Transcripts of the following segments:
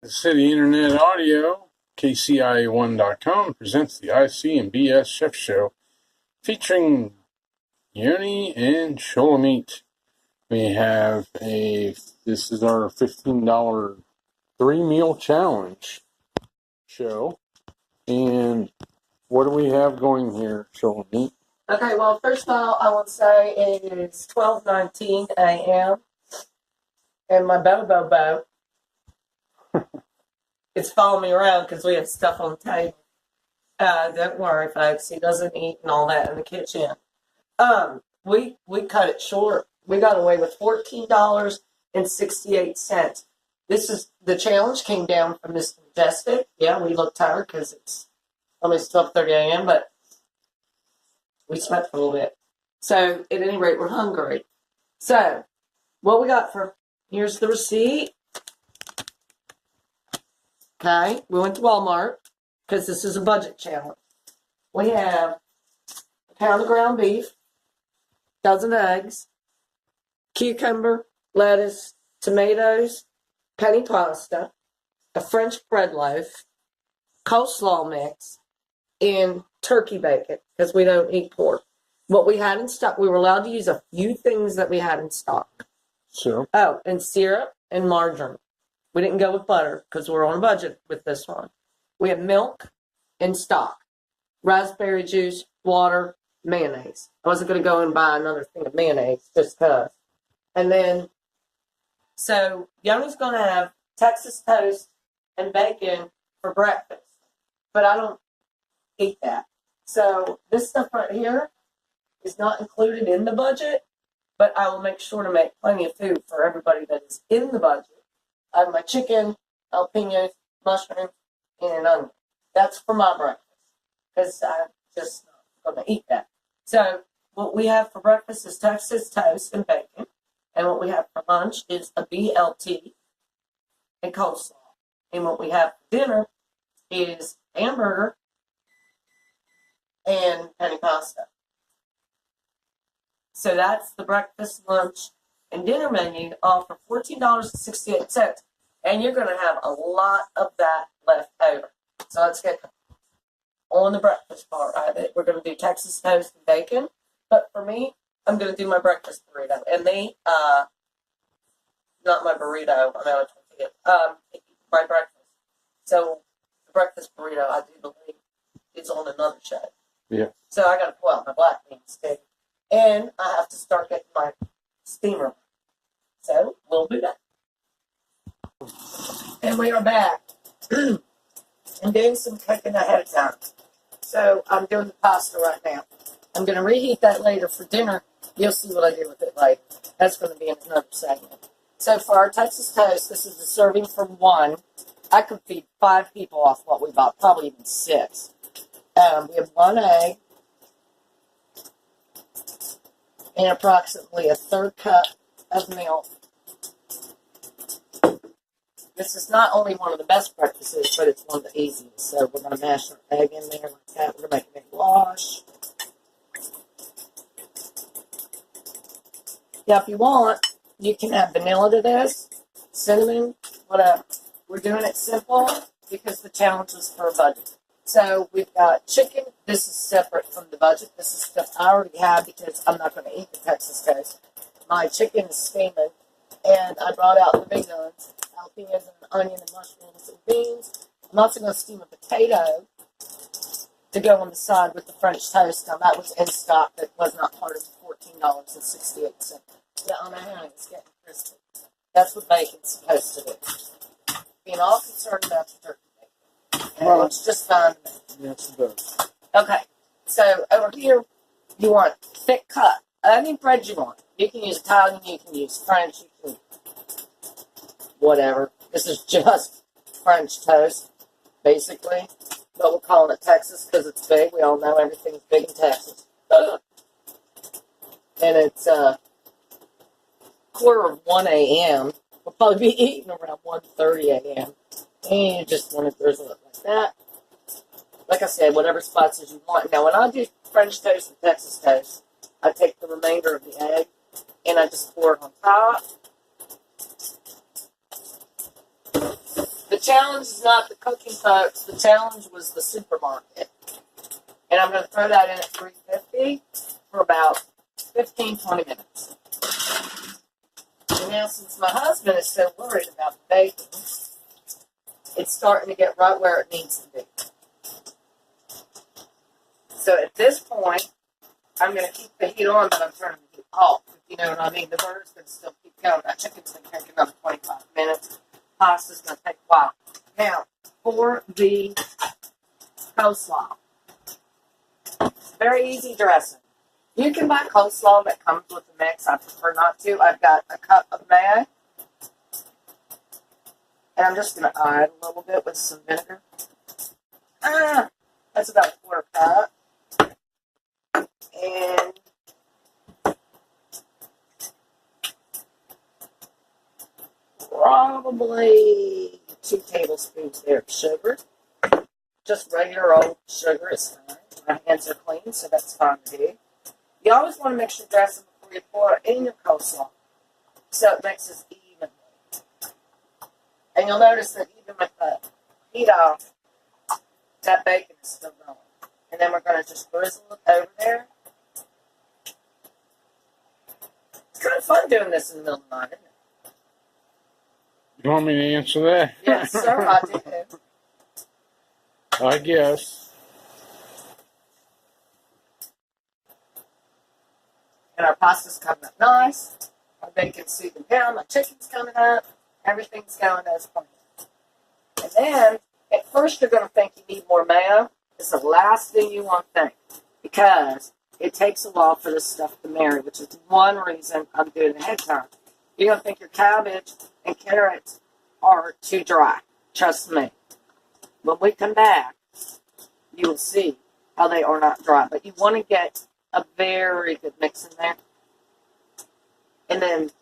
City Internet Audio, KCIA1.com, presents the IC and BS Chef Show featuring Yoni and Shulamit. We have this is our $15 3-meal challenge show. And what do we have going here, Shulamit? Okay, well, first of all, I want to say it is 12:19 a.m. and my Bo is following me around because we have stuff on the table. Don't worry, folks. He doesn't eat and all that in the kitchen. We cut it short. We got away with $14.68. The challenge came down from Mr. Majestic. Yeah, we look tired because it's almost 12:30 a.m., but we slept for a little bit. So, at any rate, we're hungry. So, what we got here's the receipt. Okay, we went to Walmart because this is a budget challenge. We have a pound of ground beef, dozen eggs, cucumber, lettuce, tomatoes, penny pasta, a French bread loaf, coleslaw mix, and turkey bacon because we don't eat pork. What we had in stock, we were allowed to use a few things that we had in stock. So, and syrup and margarine. We didn't go with butter because we're on a budget with this one. We have milk in stock, raspberry juice, water, mayonnaise. I wasn't going to go and buy another thing of mayonnaise just because. And then, so Yoni's going to have Texas toast and bacon for breakfast. But I don't eat that. So this stuff right here is not included in the budget, but I will make sure to make plenty of food for everybody that is in the budget. I have my chicken, jalapenos, mushrooms, and an onion. That's for my breakfast because I'm just not going to eat that. So what we have for breakfast is Texas toast and bacon. And what we have for lunch is a BLT and coleslaw. And what we have for dinner is hamburger and penny pasta. So that's the breakfast, lunch, and dinner menu, all for $14.68. And you're going to have a lot of that left over. So let's get on the breakfast part of it. We're going to do Texas toast and bacon. But for me, I'm going to do my breakfast burrito. And not my burrito, I know it's my breakfast. So the breakfast burrito, I do believe, is on another show. Yeah. So I got to pull out my black beans too. And I have to start getting my steamer. So we'll do that. And we are back. I'm doing some cooking ahead of time. So I'm doing the pasta right now. I'm going to reheat that later for dinner. You'll see what I do with it later. That's going to be in another segment. So for our Texas toast, this is the serving for one. I could feed 5 people off what we bought, probably even 6. We have 1 egg and approximately a 1/3 cup of milk. This is not only one of the best breakfasts, but it's one of the easiest. So we're going to mash our egg in there like that. We're going to make a big wash. Now, if you want, you can add vanilla to this, cinnamon, whatever. We're doing it simple because the challenge is for a budget. So we've got chicken. This is separate from the budget. This is stuff I already have because I'm not going to eat the Texas toast. My chicken is steaming, and I brought out the big ones, jalapenos and onion and mushrooms and beans. I'm also going to steam a potato to go on the side with the French toast. Now, that was in stock. That was not part of the $14.68. Yeah, on my hand, it's getting crispy. That's what bacon's supposed to do. Being all concerned about the turkey bacon. And it looks just fine to me. yes, it does. Okay, so over here, you want thick cut. Any bread you want. You can use Italian, you can use French, you can whatever. This is just French toast, basically. But we're calling it Texas because it's big. We all know everything's big in Texas. And it's 1:15 a.m. We'll probably be eating around 1:30 a.m. And you just want to drizzle it like that. Like I said, whatever spices you want. Now, when I do French toast and Texas toast, I take the remainder of the egg and I just pour it on top. The challenge is not the cooking, folks. The challenge was the supermarket. And I'm going to throw that in at $3.50 for about 15-20 minutes. And now, since my husband is so worried about the bacon, it's starting to get right where it needs to be. So at this point, I'm going to keep the heat on, but I'm turning the heat off. If you know what I mean. The burner's going to still keep going. That chicken's going to take another 25 minutes. Pasta's going to take a while. Now, for the coleslaw, very easy dressing. You can buy coleslaw that comes with the mix. I prefer not to. I've got a cup of mayo. And I'm just going to add a little bit with some vinegar. That's about a quarter cup. And probably 2 tablespoons there of sugar. Just regular old sugar is fine. My hands are clean, so that's fine to do. You always want to mix your dressing before you pour it in your coleslaw, so it mixes evenly. And you'll notice that even with the heat off, that bacon is still going. And then we're going to just drizzle it over there. It's kind of fun doing this in the middle of the night, isn't it? You want me to answer that? Yes, sir, I do. I guess. And our pasta's coming up nice. Our bacon's seething down. My chicken's coming up. Everything's going as planned. And then, at first you're going to think you need more mayo. It's the last thing you want to think. Because it takes a while for this stuff to marry, which is one reason I'm doing it ahead of time. You're going to think your cabbage and carrots are too dry. Trust me. When we come back, you will see how they are not dry. But you want to get a very good mix in there. And then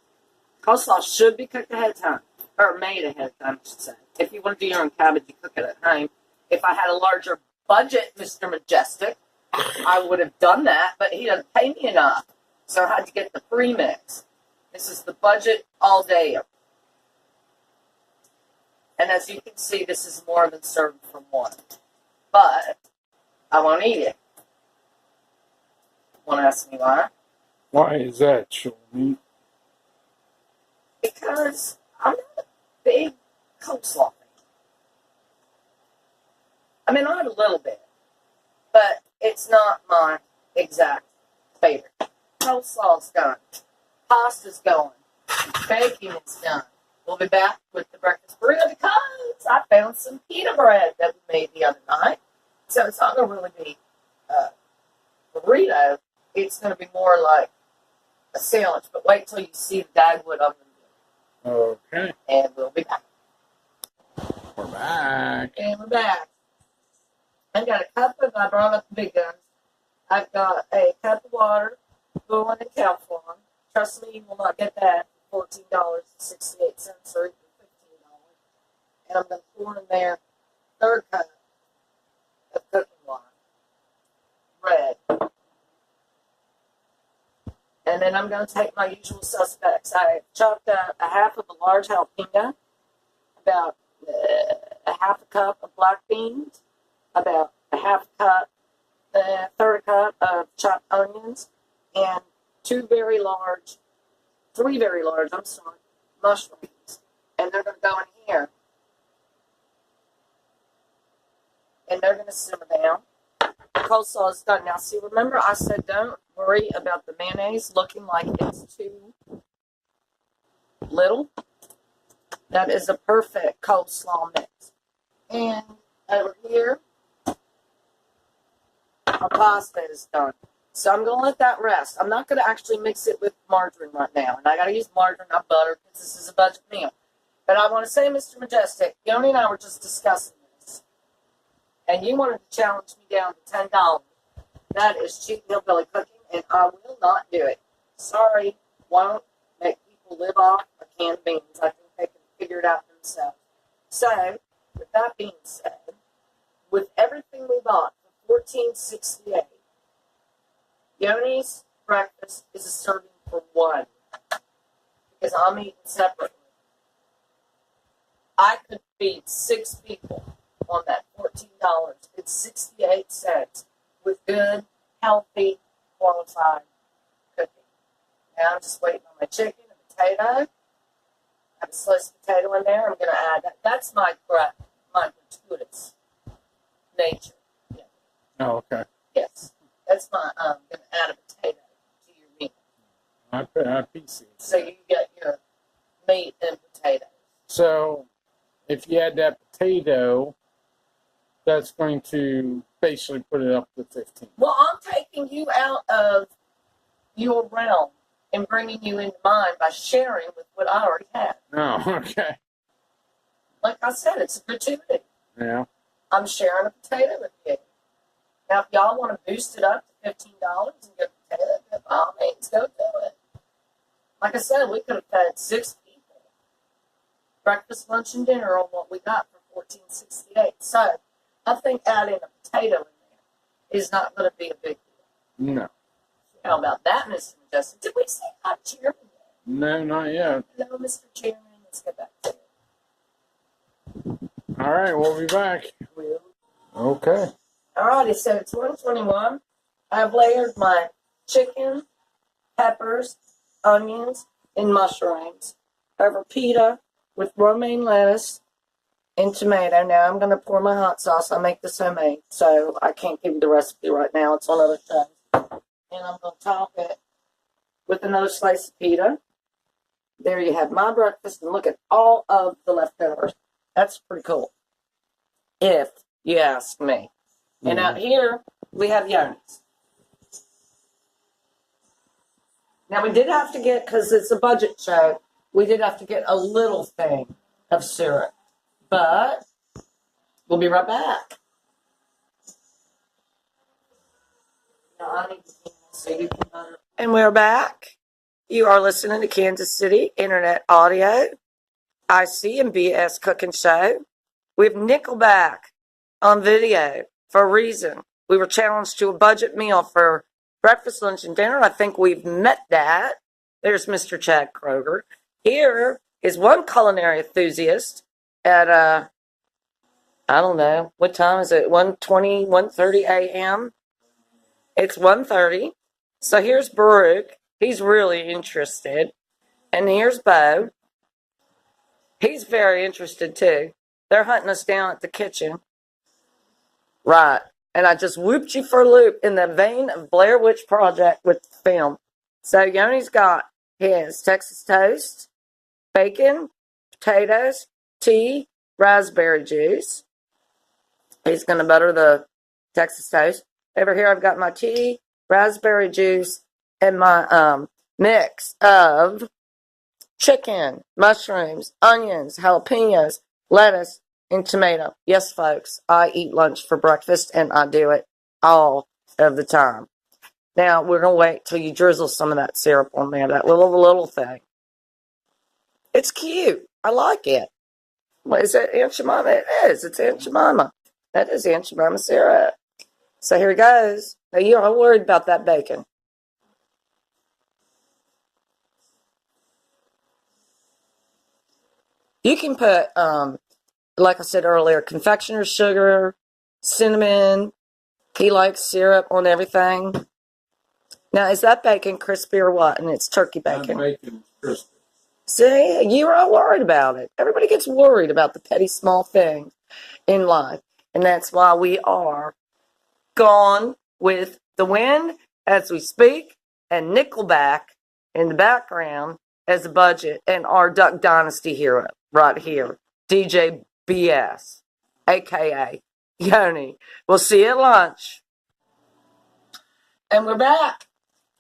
coleslaw should be cooked ahead of time. Or made ahead of time, I should say. If you want to do your own cabbage, you cook it at home. If I had a larger budget, Mr. Majestic, I would have done that, but he doesn't pay me enough. So I had to get the pre-mix. This is the budget all day. And as you can see, this is more than served from one. But I won't eat it. Want to ask me why? Why is that, Shelby? Because I'm not a big coleslaw fan. I mean, I have a little bit, but it's not my exact favorite. Coleslaw's done. Pasta's going. Bacon is done. We'll be back with the breakfast burrito because I found some pita bread that we made the other night. So it's not going to really be a burrito. It's going to be more like a sandwich. But wait till you see the Dagwood oven. Okay. And we'll be back. We're back. And we're back. I've got a cup of, I brought up the big guns. I've got a cup of water, boiling in California. Trust me, you will not get that for $14.68 or even $15. And I'm going to pour in there a third cup of cooking water. Red. And then I'm going to take my usual suspects. I chopped up a half of a large jalapeno, about a half a cup of black beans, about a half a cup, a third cup of chopped onions, and three very large, mushrooms. And they're going to go in here. And they're going to simmer down. The coleslaw is done. Now, see, remember I said don't worry about the mayonnaise looking like it's too little. That is a perfect coleslaw mix. And over here, our pasta is done. So I'm going to let that rest. I'm not going to actually mix it with margarine right now. And I got to use margarine, not butter, because this is a budget meal. But I want to say, Mr. Majestic, Yoni and I were just discussing this. And you wanted to challenge me down to $10. That is cheap hillbilly cooking, and I will not do it. Sorry, won't make people live off a can of beans. I think they can figure it out themselves. So, with that being said, with everything we bought for $14.68, Yoni's breakfast is a serving for one, because I'm eating separately. I could feed 6 people on that $14.68 with good, healthy, qualified cooking. Now I'm just waiting on my chicken and potato. I have a sliced potato in there. I'm going to add that. That's my gratuitous nature. Yeah. Oh, okay. Yes. That's my, I'm going to add a potato to your meat. I put PC. So you get your meat and potato. So, if you add that potato, that's going to basically put it up to 15. Well, I'm taking you out of your realm and bringing you into mine by sharing with what I already have. Oh, okay. Like I said, it's a gratuity. Yeah. I'm sharing a potato with you. Now, if y'all want to boost it up to $15 and get a potato, by all means, go do it. Like I said, we could have fed 6 people breakfast, lunch, and dinner on what we got for $14.68. So, I think adding a potato in there is not going to be a big deal. No. How about that, Mr. Majestic? Did we say hi, Chairman? No, not yet. Hello, Mr. Chairman. Let's get back to it. All right, we'll be back. Will. Okay. Alrighty, so it's 1:21. I've layered my chicken, peppers, onions, and mushrooms over pita with romaine lettuce and tomato. Now I'm going to pour my hot sauce. I make this homemade, so I can't give you the recipe right now. It's on other shows. And I'm going to top it with another slice of pita. There you have my breakfast, and look at all of the leftovers. That's pretty cool, if you ask me. And out here, we have Yoni's. Now, we did have to get, because it's a budget show, we did have to get a little thing of syrup. But we'll be right back. Now, I need to so you can butter. And we're back. You are listening to Kansas City Internet Audio, IC and BS Cooking Show. We have Nickelback on video for a reason. We were challenged to a budget meal for breakfast, lunch, and dinner. I think we've met that. There's Mr. Chad Kroger. Here is one culinary enthusiast at, I don't know, what time is it? 1:20, 1:30 a.m.? It's 1:30. So here's Baruch. He's really interested. And here's Bo. He's very interested, too. They're hunting us down at the kitchen. Right. And I just whooped you for a loop in the vein of Blair Witch Project with the film. So Yoni's got his Texas toast, bacon, potatoes, tea, raspberry juice. He's going to butter the Texas toast. Over here I've got my tea, raspberry juice, and my mix of chicken, mushrooms, onions, jalapenos, lettuce, and tomato. Yes, folks, I eat lunch for breakfast, and I do it all of the time. Now, we're going to wait till you drizzle some of that syrup on there, that little thing. It's cute. I like it. What is it, Aunt Jemima? It is. It's Aunt Jemima. That is Aunt Jemima syrup. So here it goes. Now, you're not worried about that bacon. You can put, like I said earlier, confectioner's sugar, cinnamon. He likes syrup on everything. Now, is that bacon crispy or what? And it's turkey bacon. That bacon's crispy. See, you were all worried about it. Everybody gets worried about the petty small things in life. And that's why we are gone with the wind as we speak, and Nickelback in the background as a budget, and our Duck Dynasty hero right here, DJ BS, a.k.a. Yoni. We'll see you at lunch. And we're back.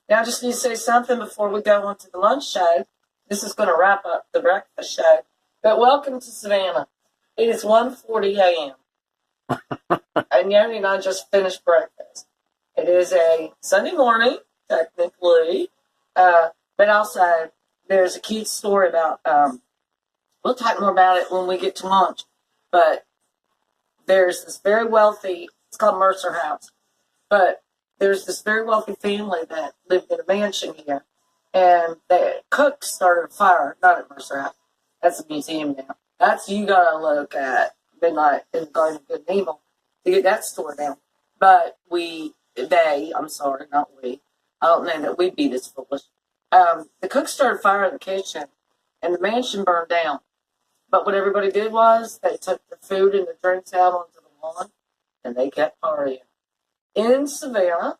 Now I just need to say something before we go on to the lunch show. This is going to wrap up the breakfast show. But welcome to Savannah. It is 1:40 a.m. And Yoni and I just finished breakfast. It is a Sunday morning, technically. But also, there's a cute story about, we'll talk more about it when we get to lunch. But there's this very wealthy, it's called Mercer House. But there's this very wealthy family that lived in a mansion here. And the cook started a fire, not at Mercer House. That's a museum now. That's you gotta look at Midnight in the Garden of Good and Evil to get that store down. But I'm sorry, not we. I don't know that we'd be this foolish. The cook started fire in the kitchen, and the mansion burned down. But what everybody did was they took the food and the drinks out onto the lawn, and they kept partying. In Savannah,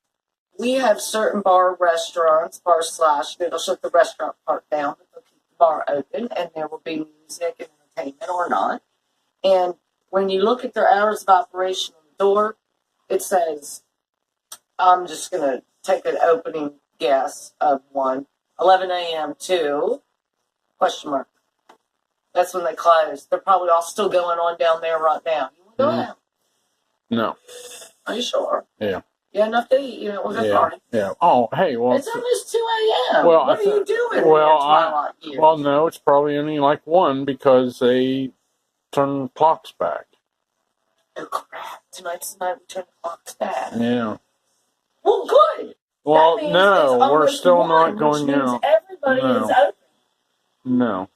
we have certain restaurants, they'll shut the restaurant part down, but they'll keep the bar open, and there will be music and entertainment or not. And when you look at their hours of operation on the door, it says, I'm just going to take an opening guess of 11 a.m. to question mark. That's when they close. They're probably all still going on down there right now. You want to go out? No. Are you sure? Yeah. Yeah, enough to eat. You know, we'll go party. Yeah. Oh, hey, well. It's almost 2 a.m. Well, what are you doing in your twilight years? Well, no, it's probably only like 1 because they turn the clocks back. Oh, crap. Tonight's the night we turn the clocks back. Yeah. Well, good. Well, no, we're still not going out. Everybody is open. No.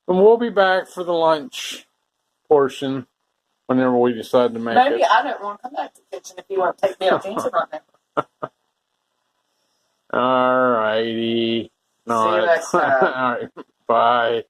And we'll be back for the lunch portion whenever we decide to make it. Maybe I don't want to come back to the kitchen if you want to take me out dancing right now. All righty. See you next time. All right. Bye.